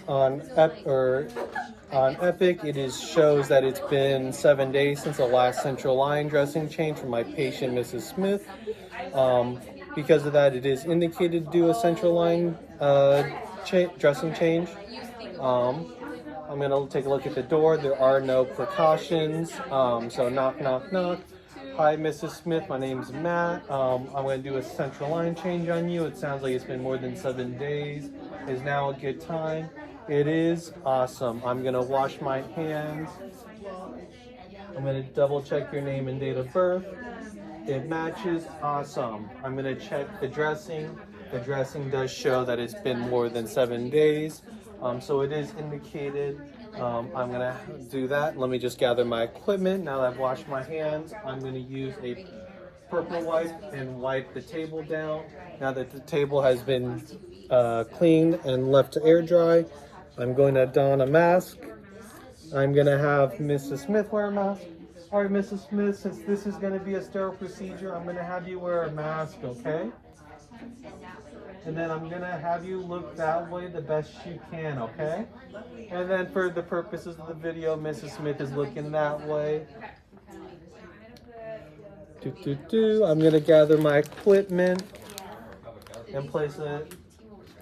on Epic, it is shows that it's been 7 days since the last central line dressing change for my patient, Mrs. Smith. Um, because of that, it is indicated to do a central line dressing change. Um, I'm gonna take a look at the door. There are no precautions. So knock, knock, knock. Hi, Mrs. Smith. My name's Matt. I'm gonna do a central line change on you. It sounds like it's been more than 7 days. Is now a good time? It is. Awesome. I'm gonna wash my hands. I'm gonna double check your name and date of birth. It matches. Awesome. I'm gonna check the dressing. The dressing does show that it's been more than 7 days. So it is indicated. I'm gonna do that. Let me just gather my equipment. Now that I've washed my hands, I'm gonna use a purple wipe and wipe the table down. Now that the table has been cleaned and left to air dry, I'm going to don a mask. I'm gonna have Mrs. Smith wear a mask. All right, Mrs. Smith, since this is gonna be a sterile procedure, I'm gonna have you wear a mask, okay? And then I'm gonna have you look that way the best you can, okay? And then for the purposes of the video, Mrs. Smith is looking that way. I'm gonna gather my equipment and place it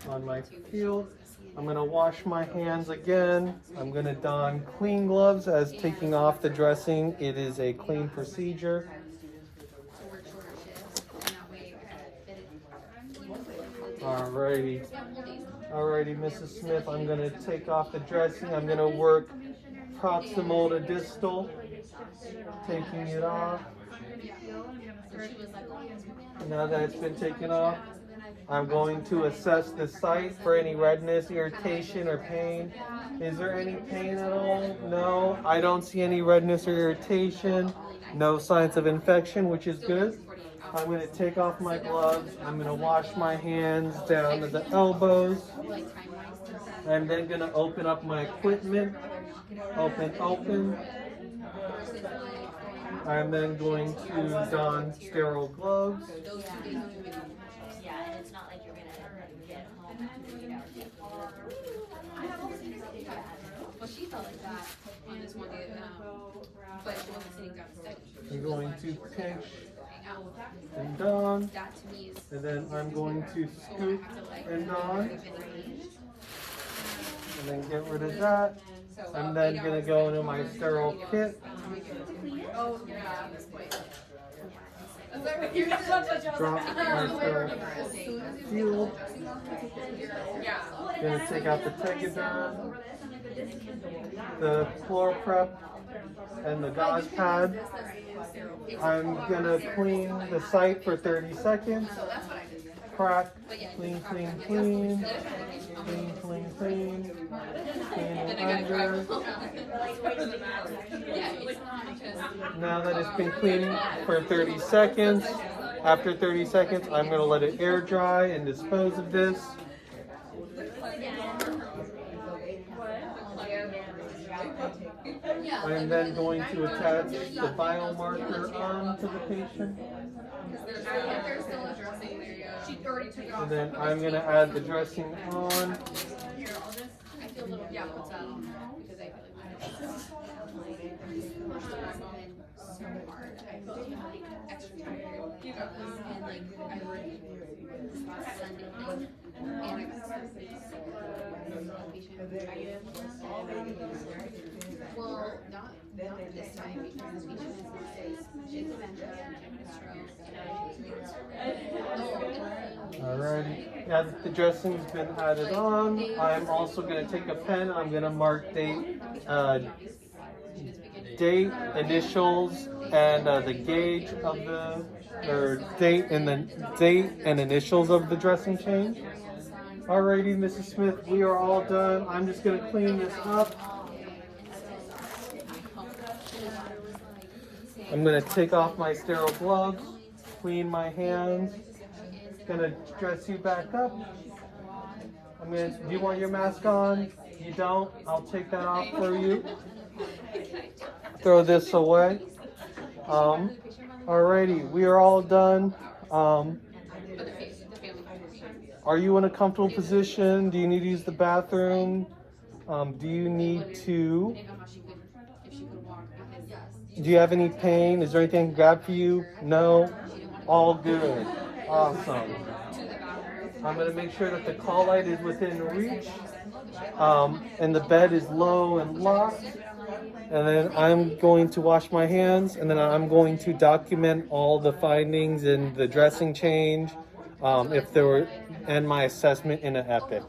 on my field. I'm gonna wash my hands again. I'm gonna don clean gloves as taking off the dressing. It is a clean procedure. Alrighty, Mrs. Smith, I'm gonna take off the dressing. I'm gonna work proximal to distal, taking it off. Now that it's been taken off, I'm going to assess the site for any redness, irritation, or pain. Is there any pain at all? No, I don't see any redness or irritation. No signs of infection, which is good. I'm going to take off my gloves. I'm going to wash my hands down to the elbows. I'm then going to open up my equipment. Open. I'm then going to don sterile gloves. Well, she felt like that on this one day, but she wasn't sitting down to study. I'm going to pinch and don, That to me is. and then I'm going to scoop and don, and then get rid of that. I'm then going to go into my sterile kit. Oh, yeah, at this point. Drop my sterile field. Gonna take out the Tegaderm, the ChloraPrep, and the gauze pad. I'm gonna clean the site for 30 seconds. Crack, clean. Clean it under. Now that it's been cleaned for 30 seconds, after 30 seconds, I'm gonna let it air dry and dispose of this. I'm then going to attach the biomarker onto the patient. There's still a dressing there, yeah. She already took it off. And then I'm going to add the dressing on. I feel a little, yeah, what's that on there? Because I feel like so hard. I feel like extra tired. And like, I worked Sunday night. And I got patient. Well, not this time because this patient she has dementia and a stroke. Alrighty. Now that the dressing's been added on, I'm also going to take a pen. I'm going to mark date, initials, and the gauge of the, or date and initials of the dressing change. Alrighty, Mrs. Smith, we are all done. I'm just going to clean this up. I'm going to take off my sterile gloves, clean my hands. Going to dress you back up. Do you want your mask on? You don't? I'll take that off for you. Throw this away. Alrighty, we are all done. Are you in a comfortable position? Do you need to use the bathroom? Do you need to? I didn't know how she could, if she could walk because Do you have any pain? Is there anything I can grab for you? No? All good. Awesome. to the bathroom. I'm going to make sure that the call light is within reach. And the bed is low and locked. And then I'm going to wash my hands, and then I'm going to document all the findings and the dressing change, if there were, and my assessment in an Epic.